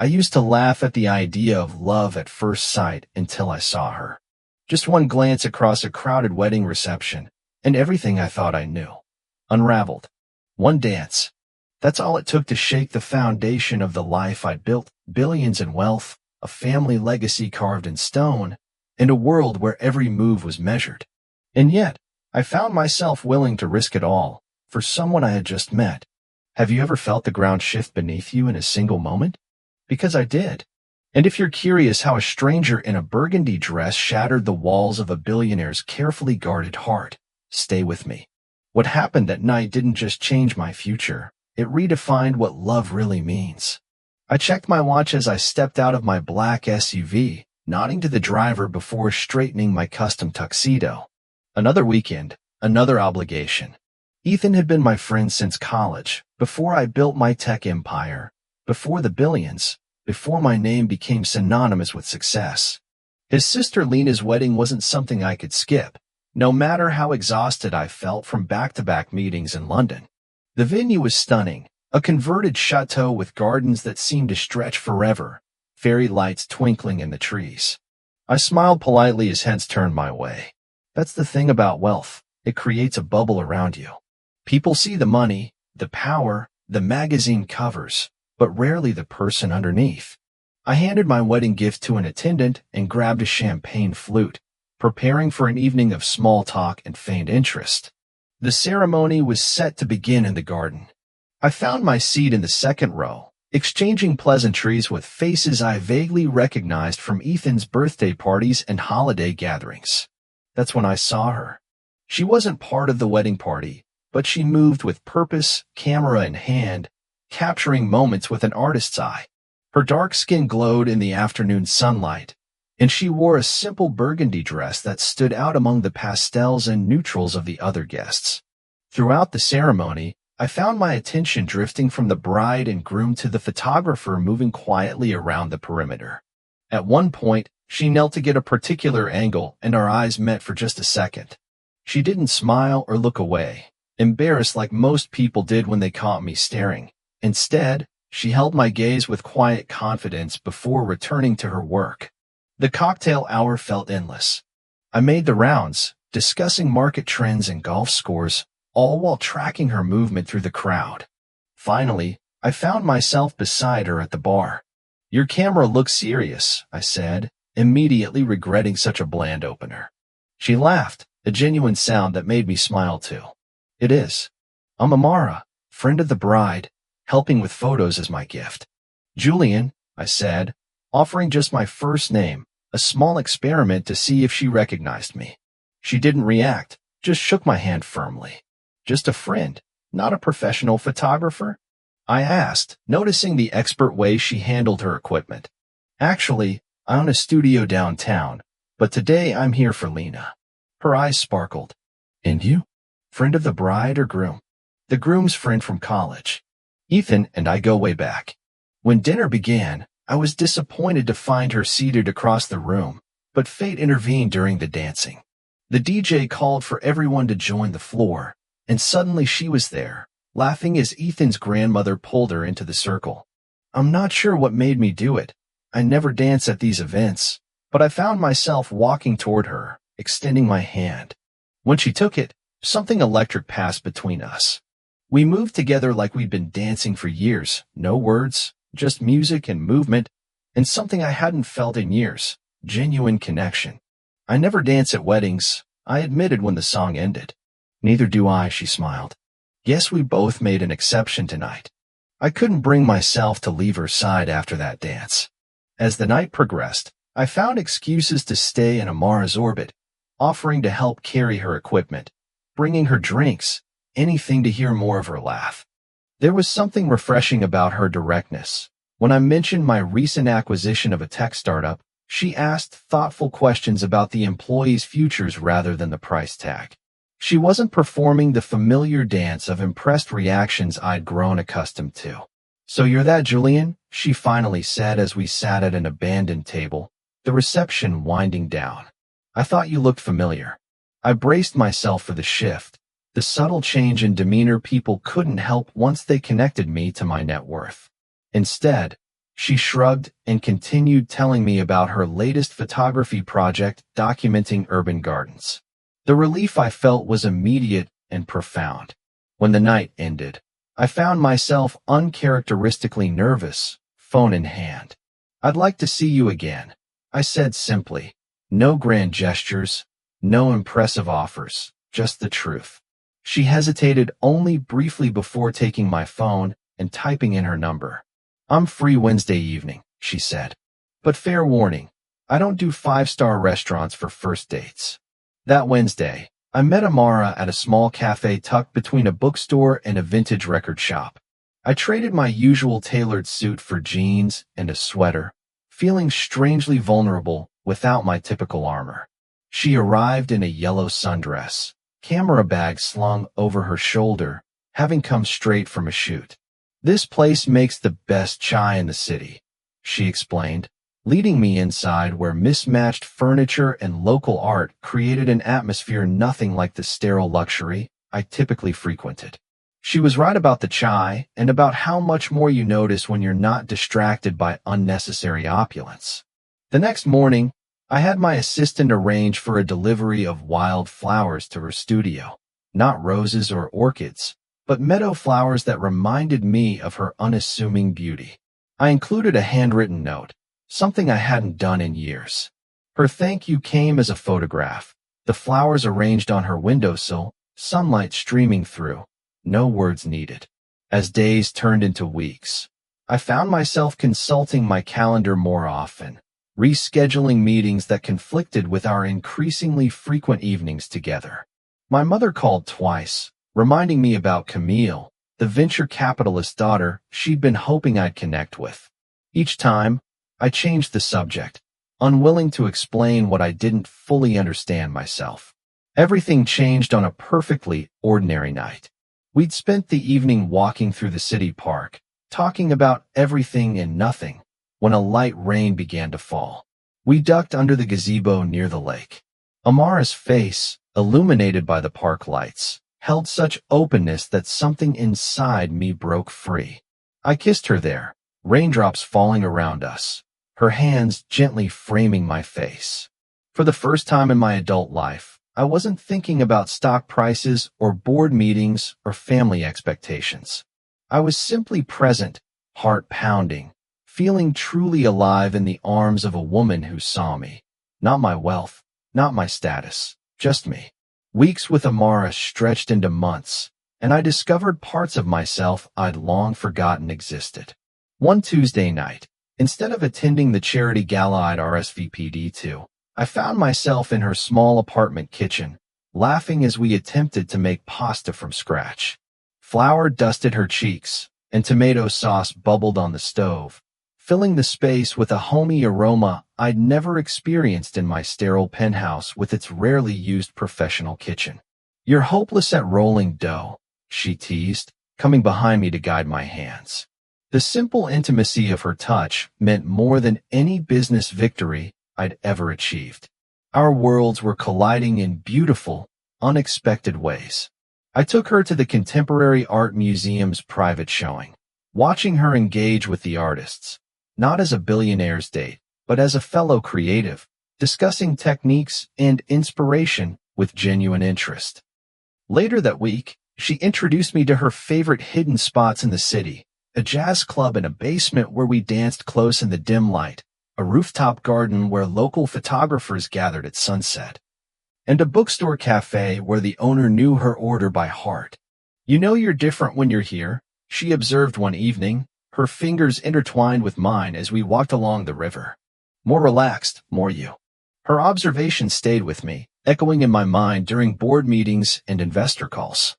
I used to laugh at the idea of love at first sight until I saw her. Just one glance across a crowded wedding reception, and everything I thought I knew unraveled. One dance. That's all it took to shake the foundation of the life I'd built, billions in wealth, a family legacy carved in stone, and a world where every move was measured. And yet, I found myself willing to risk it all for someone I had just met. Have you ever felt the ground shift beneath you in a single moment? Because I did. And if you're curious how a stranger in a burgundy dress shattered the walls of a billionaire's carefully guarded heart, stay with me. What happened that night didn't just change my future, it redefined what love really means. I checked my watch as I stepped out of my black SUV, nodding to the driver before straightening my custom tuxedo. Another weekend, another obligation. Ethan had been my friend since college, before I built my tech empire, before the billions, before my name became synonymous with success. His sister Lena's wedding wasn't something I could skip, no matter how exhausted I felt from back-to-back meetings in London. The venue was stunning, a converted chateau with gardens that seemed to stretch forever, fairy lights twinkling in the trees. I smiled politely as heads turned my way. That's the thing about wealth, it creates a bubble around you. People see the money, the power, the magazine covers, but rarely the person underneath. I handed my wedding gift to an attendant and grabbed a champagne flute, preparing for an evening of small talk and feigned interest. The ceremony was set to begin in the garden. I found my seat in the second row, exchanging pleasantries with faces I vaguely recognized from Ethan's birthday parties and holiday gatherings. That's when I saw her. She wasn't part of the wedding party, but she moved with purpose, camera in hand, capturing moments with an artist's eye. Her dark skin glowed in the afternoon sunlight, and she wore a simple burgundy dress that stood out among the pastels and neutrals of the other guests. Throughout the ceremony, I found my attention drifting from the bride and groom to the photographer moving quietly around the perimeter. At one point, she knelt to get a particular angle, and our eyes met for just a second. She didn't smile or look away, embarrassed like most people did when they caught me staring. Instead, she held my gaze with quiet confidence before returning to her work. The cocktail hour felt endless. I made the rounds, discussing market trends and golf scores, all while tracking her movement through the crowd. Finally, I found myself beside her at the bar. "Your camera looks serious," I said, immediately regretting such a bland opener. She laughed, a genuine sound that made me smile too. "It is. I'm Amara, friend of the bride, helping with photos as my gift." "Julian," I said, offering just my first name, a small experiment to see if she recognized me. She didn't react, just shook my hand firmly. "Just a friend, not a professional photographer?" I asked, noticing the expert way she handled her equipment. "Actually, I own a studio downtown, but today I'm here for Lena." Her eyes sparkled. "And you? Friend of the bride or groom?" "The groom's friend from college. Ethan and I go way back." When dinner began, I was disappointed to find her seated across the room, but fate intervened during the dancing. The DJ called for everyone to join the floor, and suddenly she was there, laughing as Ethan's grandmother pulled her into the circle. I'm not sure what made me do it. I never dance at these events, but I found myself walking toward her, extending my hand. When she took it, something electric passed between us. We moved together like we'd been dancing for years, no words, just music and movement, and something I hadn't felt in years, genuine connection. "I never dance at weddings," I admitted when the song ended. "Neither do I," she smiled. Guess we both made an exception tonight. I couldn't bring myself to leave her side after that dance. As the night progressed, I found excuses to stay in Amara's orbit, offering to help carry her equipment, bringing her drinks, anything to hear more of her laugh. There was something refreshing about her directness. When I mentioned my recent acquisition of a tech startup, she asked thoughtful questions about the employees' futures rather than the price tag. She wasn't performing the familiar dance of impressed reactions I'd grown accustomed to. "So you're that Julian?" she finally said as we sat at an abandoned table, the reception winding down. "I thought you looked familiar." I braced myself for the shift, the subtle change in demeanor people couldn't help once they connected me to my net worth. Instead, She shrugged and continued telling me about her latest photography project documenting urban gardens. The relief I felt was immediate and profound. When the night ended, I found myself uncharacteristically nervous, phone in hand. "I'd like to see you again," I said simply. No grand gestures, no impressive offers, just the truth. She hesitated only briefly before taking my phone and typing in her number. "I'm free Wednesday evening," she said. "But fair warning, I don't do five-star restaurants for first dates." That Wednesday, I met Amara at a small cafe tucked between a bookstore and a vintage record shop. I traded my usual tailored suit for jeans and a sweater, feeling strangely vulnerable without my typical armor. She arrived in a yellow sundress, camera bag slung over her shoulder, having come straight from a shoot. "This place makes the best chai in the city," she explained, leading me inside where mismatched furniture and local art created an atmosphere nothing like the sterile luxury I typically frequented. She was right about the chai and about how much more you notice when you're not distracted by unnecessary opulence. The next morning, I had my assistant arrange for a delivery of wild flowers to her studio. Not roses or orchids, but meadow flowers that reminded me of her unassuming beauty. I included a handwritten note, something I hadn't done in years. Her thank you came as a photograph, the flowers arranged on her windowsill, sunlight streaming through. No words needed. As days turned into weeks, I found myself consulting my calendar more often, rescheduling meetings that conflicted with our increasingly frequent evenings together. My mother called twice, reminding me about Camille, the venture capitalist's daughter she'd been hoping I'd connect with. Each time, I changed the subject, unwilling to explain what I didn't fully understand myself. Everything changed on a perfectly ordinary night. We'd spent the evening walking through the city park, talking about everything and nothing, when a light rain began to fall. We ducked under the gazebo near the lake. Amara's face, illuminated by the park lights, held such openness that something inside me broke free. I kissed her there, raindrops falling around us, her hands gently framing my face. For the first time in my adult life, I wasn't thinking about stock prices or board meetings or family expectations. I was simply present, heart pounding, feeling truly alive in the arms of a woman who saw me. Not my wealth, not my status, just me. Weeks with Amara stretched into months, and I discovered parts of myself I'd long forgotten existed. One Tuesday night, instead of attending the charity gala I'd RSVP'd to, I found myself in her small apartment kitchen, laughing as we attempted to make pasta from scratch. Flour dusted her cheeks, and tomato sauce bubbled on the stove, filling the space with a homey aroma I'd never experienced in my sterile penthouse with its rarely used professional kitchen. "You're hopeless at rolling dough," she teased, coming behind me to guide my hands. The simple intimacy of her touch meant more than any business victory I'd ever achieved. Our worlds were colliding in beautiful, unexpected ways. I took her to the Contemporary Art Museum's private showing, watching her engage with the artists, not as a billionaire's date, but as a fellow creative, discussing techniques and inspiration with genuine interest. Later that week, she introduced me to her favorite hidden spots in the city, a jazz club in a basement where we danced close in the dim light, a rooftop garden where local photographers gathered at sunset, and a bookstore cafe where the owner knew her order by heart. "You know you're different when you're here," she observed one evening, her fingers intertwined with mine as we walked along the river. "More relaxed, more you." Her observation stayed with me, echoing in my mind during board meetings and investor calls.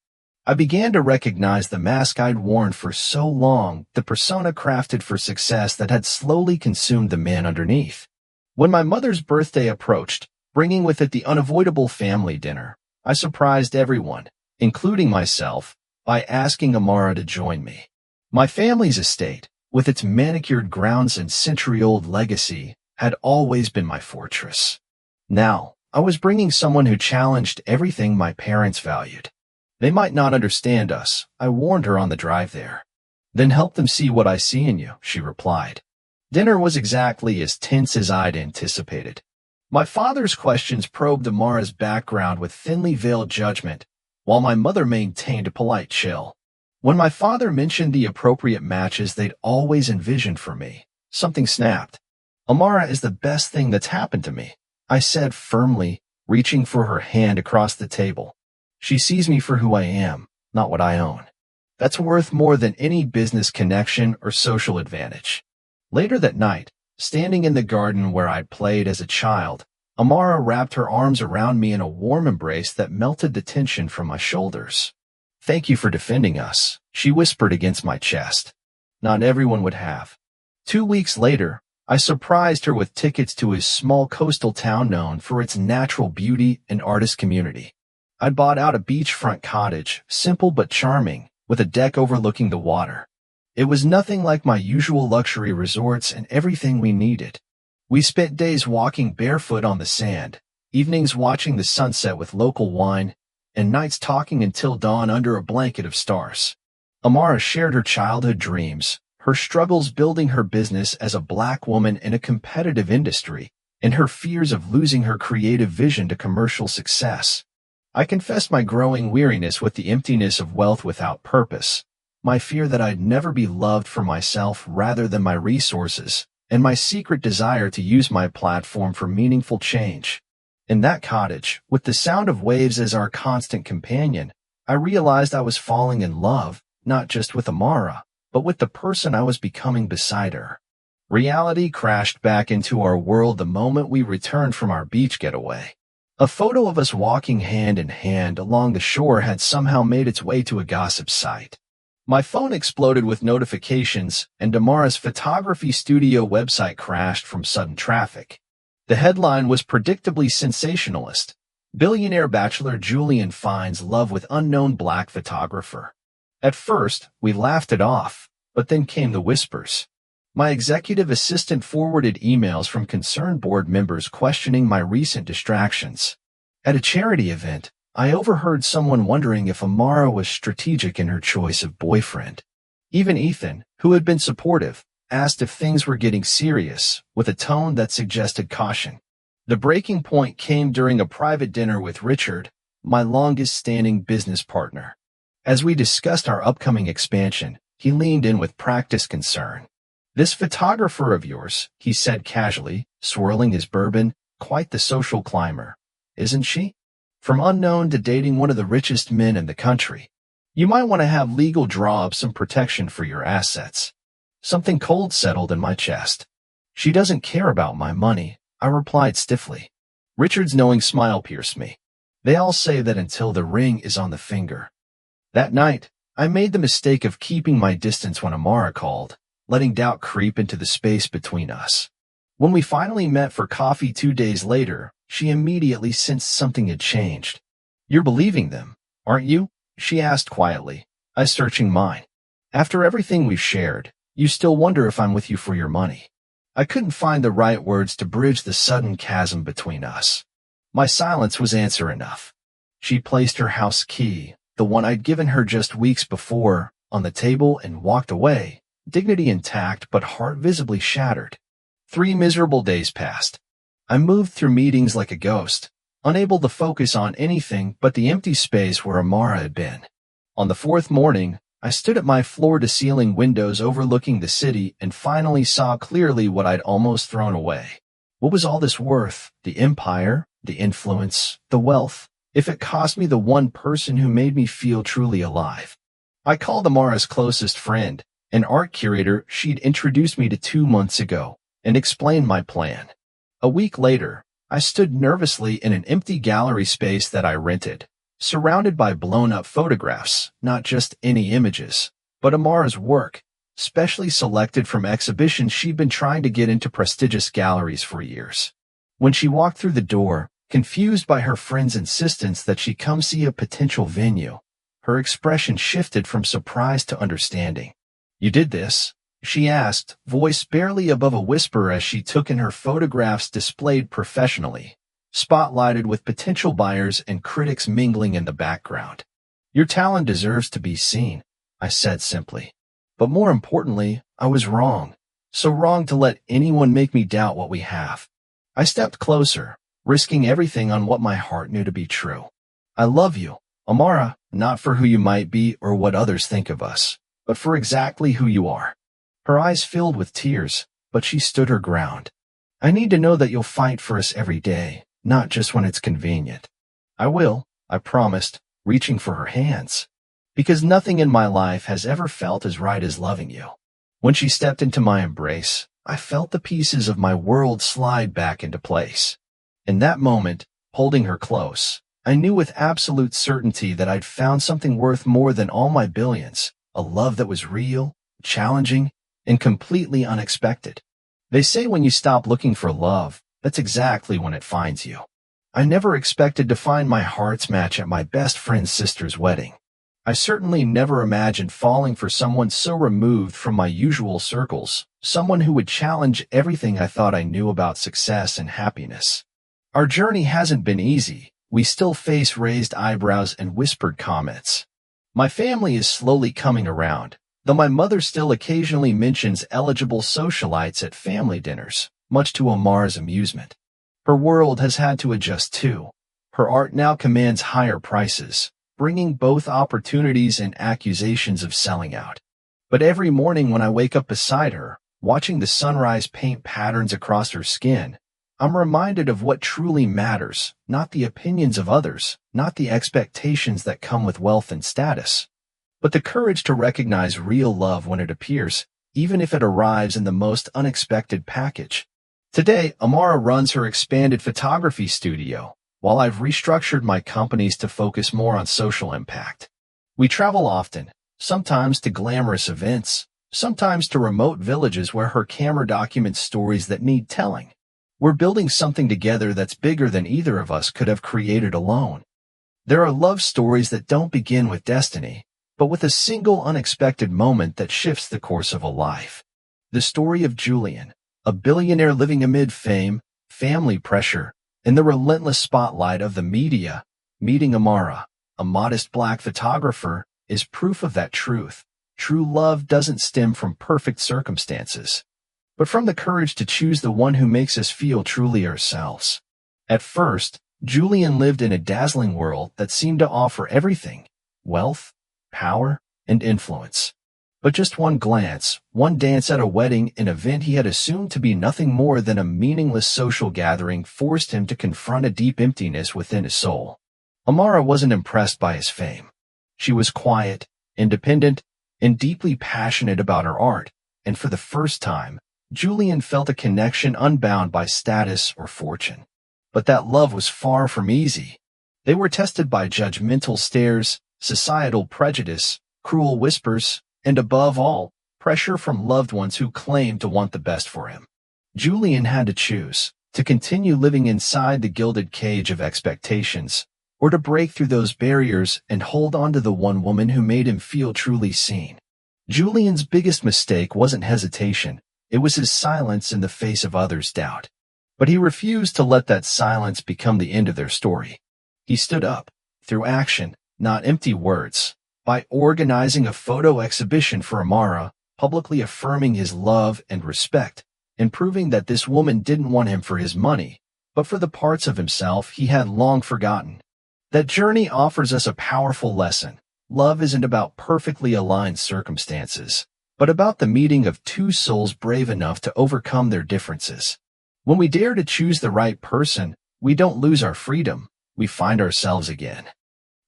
I began to recognize the mask I'd worn for so long, the persona crafted for success that had slowly consumed the man underneath. When my mother's birthday approached, bringing with it the unavoidable family dinner, I surprised everyone, including myself, by asking Amara to join me. My family's estate, with its manicured grounds and century-old legacy, had always been my fortress. Now, I was bringing someone who challenged everything my parents valued. "They might not understand us," I warned her on the drive there. "Then help them see what I see in you," she replied. Dinner was exactly as tense as I'd anticipated. My father's questions probed Amara's background with thinly veiled judgment, while my mother maintained a polite chill. When my father mentioned the appropriate matches they'd always envisioned for me, something snapped. Amara is the best thing that's happened to me, I said firmly, reaching for her hand across the table. She sees me for who I am, not what I own. That's worth more than any business connection or social advantage. Later that night, standing in the garden where I'd played as a child, Amara wrapped her arms around me in a warm embrace that melted the tension from my shoulders. "Thank you for defending us," she whispered against my chest. Not everyone would have. 2 weeks later, I surprised her with tickets to a small coastal town known for its natural beauty and artist community. I'd bought out a beachfront cottage, simple but charming, with a deck overlooking the water. It was nothing like my usual luxury resorts and everything we needed. We spent days walking barefoot on the sand, evenings watching the sunset with local wine, and nights talking until dawn under a blanket of stars. Amara shared her childhood dreams, her struggles building her business as a Black woman in a competitive industry, and her fears of losing her creative vision to commercial success. I confessed my growing weariness with the emptiness of wealth without purpose, my fear that I'd never be loved for myself rather than my resources, and my secret desire to use my platform for meaningful change. In that cottage, with the sound of waves as our constant companion, I realized I was falling in love, not just with Amara, but with the person I was becoming beside her. Reality crashed back into our world the moment we returned from our beach getaway. A photo of us walking hand in hand along the shore had somehow made its way to a gossip site. My phone exploded with notifications, and Amara's photography studio website crashed from sudden traffic. The headline was predictably sensationalist. Billionaire bachelor Julian finds love with unknown Black photographer. At first, we laughed it off, but then came the whispers. My executive assistant forwarded emails from concerned board members questioning my recent distractions. At a charity event, I overheard someone wondering if Amara was strategic in her choice of boyfriend. Even Ethan, who had been supportive, asked if things were getting serious, with a tone that suggested caution. The breaking point came during a private dinner with Richard, my longest-standing business partner. As we discussed our upcoming expansion, he leaned in with practiced concern. "This photographer of yours," he said casually, swirling his bourbon, "quite the social climber, isn't she? From unknown to dating one of the richest men in the country. You might want to have legal draw up some protection for your assets." Something cold settled in my chest. "She doesn't care about my money," I replied stiffly. Richard's knowing smile pierced me. "They all say that until the ring is on the finger." That night, I made the mistake of keeping my distance when Amara called, letting doubt creep into the space between us. When we finally met for coffee 2 days later, she immediately sensed something had changed. "You're believing them, aren't you?" she asked quietly, I searching mine. "After everything we've shared, you still wonder if I'm with you for your money." I couldn't find the right words to bridge the sudden chasm between us. My silence was answer enough. She placed her house key, the one I'd given her just weeks before, on the table and walked away, dignity intact but heart visibly shattered. 3 miserable days passed. I moved through meetings like a ghost, unable to focus on anything but the empty space where Amara had been. On the 4th morning, I stood at my floor-to-ceiling windows overlooking the city and finally saw clearly what I'd almost thrown away. What was all this worth? The empire, the influence, the wealth, if it cost me the one person who made me feel truly alive? I called Amara's closest friend, an art curator she'd introduced me to 2 months ago, and explained my plan. A week later, I stood nervously in an empty gallery space that I rented, surrounded by blown-up photographs, not just any images, but Amara's work, specially selected from exhibitions she'd been trying to get into prestigious galleries for years. When she walked through the door, confused by her friend's insistence that she come see a potential venue, her expression shifted from surprise to understanding. "You did this?" she asked, voice barely above a whisper as she took in her photographs displayed professionally, spotlighted with potential buyers and critics mingling in the background. "Your talent deserves to be seen," I said simply. But more importantly, I was wrong. So wrong to let anyone make me doubt what we have. I stepped closer, risking everything on what my heart knew to be true. I love you, Amara, not for who you might be or what others think of us, but for exactly who you are. Her eyes filled with tears, but she stood her ground. I need to know that you'll fight for us every day, not just when it's convenient. I will, I promised, reaching for her hands. Because nothing in my life has ever felt as right as loving you. When she stepped into my embrace, I felt the pieces of my world slide back into place. In that moment, holding her close, I knew with absolute certainty that I'd found something worth more than all my billions, a love that was real, challenging, and completely unexpected. They say when you stop looking for love, that's exactly when it finds you. I never expected to find my heart's match at my best friend's sister's wedding. I certainly never imagined falling for someone so removed from my usual circles, someone who would challenge everything I thought I knew about success and happiness. Our journey hasn't been easy. We still face raised eyebrows and whispered comments. My family is slowly coming around, though my mother still occasionally mentions eligible socialites at family dinners, much to Amar's amusement. Her world has had to adjust too. Her art now commands higher prices, bringing both opportunities and accusations of selling out. But every morning when I wake up beside her, watching the sunrise paint patterns across her skin, I'm reminded of what truly matters, not the opinions of others, not the expectations that come with wealth and status, but the courage to recognize real love when it appears, even if it arrives in the most unexpected package. Today, Amara runs her expanded photography studio, while I've restructured my companies to focus more on social impact. We travel often, sometimes to glamorous events, sometimes to remote villages where her camera documents stories that need telling. We're building something together that's bigger than either of us could have created alone. There are love stories that don't begin with destiny, but with a single unexpected moment that shifts the course of a life. The story of Julian, a billionaire living amid fame, family pressure, and the relentless spotlight of the media, meeting Amara, a modest black photographer, is proof of that truth. True love doesn't stem from perfect circumstances, but from the courage to choose the one who makes us feel truly ourselves. At first, Julian lived in a dazzling world that seemed to offer everything: wealth, power, and influence. But just one glance, one dance at a wedding, an event he had assumed to be nothing more than a meaningless social gathering, forced him to confront a deep emptiness within his soul. Amara wasn't impressed by his fame. She was quiet, independent, and deeply passionate about her art, and for the first time, Julian felt a connection unbound by status or fortune. But that love was far from easy. They were tested by judgmental stares, societal prejudice, cruel whispers, and above all, pressure from loved ones who claimed to want the best for him. Julian had to choose, to continue living inside the gilded cage of expectations, or to break through those barriers and hold on to the one woman who made him feel truly seen. Julian's biggest mistake wasn't hesitation, it was his silence in the face of others' doubt. But he refused to let that silence become the end of their story. He stood up, through action, not empty words, by organizing a photo exhibition for Amara, publicly affirming his love and respect, and proving that this woman didn't want him for his money, but for the parts of himself he had long forgotten. That journey offers us a powerful lesson. Love isn't about perfectly aligned circumstances, but about the meeting of two souls brave enough to overcome their differences. When we dare to choose the right person, we don't lose our freedom, we find ourselves again.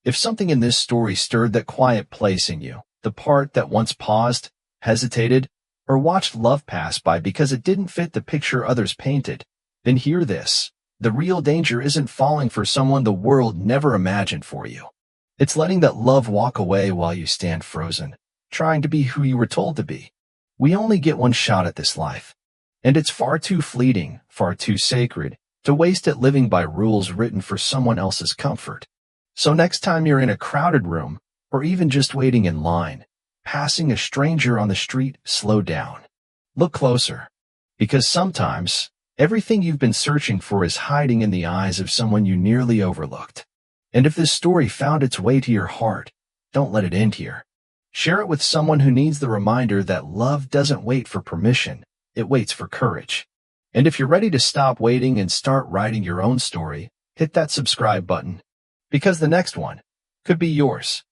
If something in this story stirred that quiet place in you, the part that once paused, hesitated, or watched love pass by because it didn't fit the picture others painted, then hear this. The real danger isn't falling for someone the world never imagined for you. It's letting that love walk away while you stand frozen, trying to be who you were told to be. We only get one shot at this life, and it's far too fleeting, far too sacred, to waste it living by rules written for someone else's comfort. So next time you're in a crowded room, or even just waiting in line, passing a stranger on the street, slow down. Look closer. Because sometimes, everything you've been searching for is hiding in the eyes of someone you nearly overlooked. And if this story found its way to your heart, don't let it end here. Share it with someone who needs the reminder that love doesn't wait for permission, it waits for courage. And if you're ready to stop waiting and start writing your own story, hit that subscribe button, because the next one could be yours.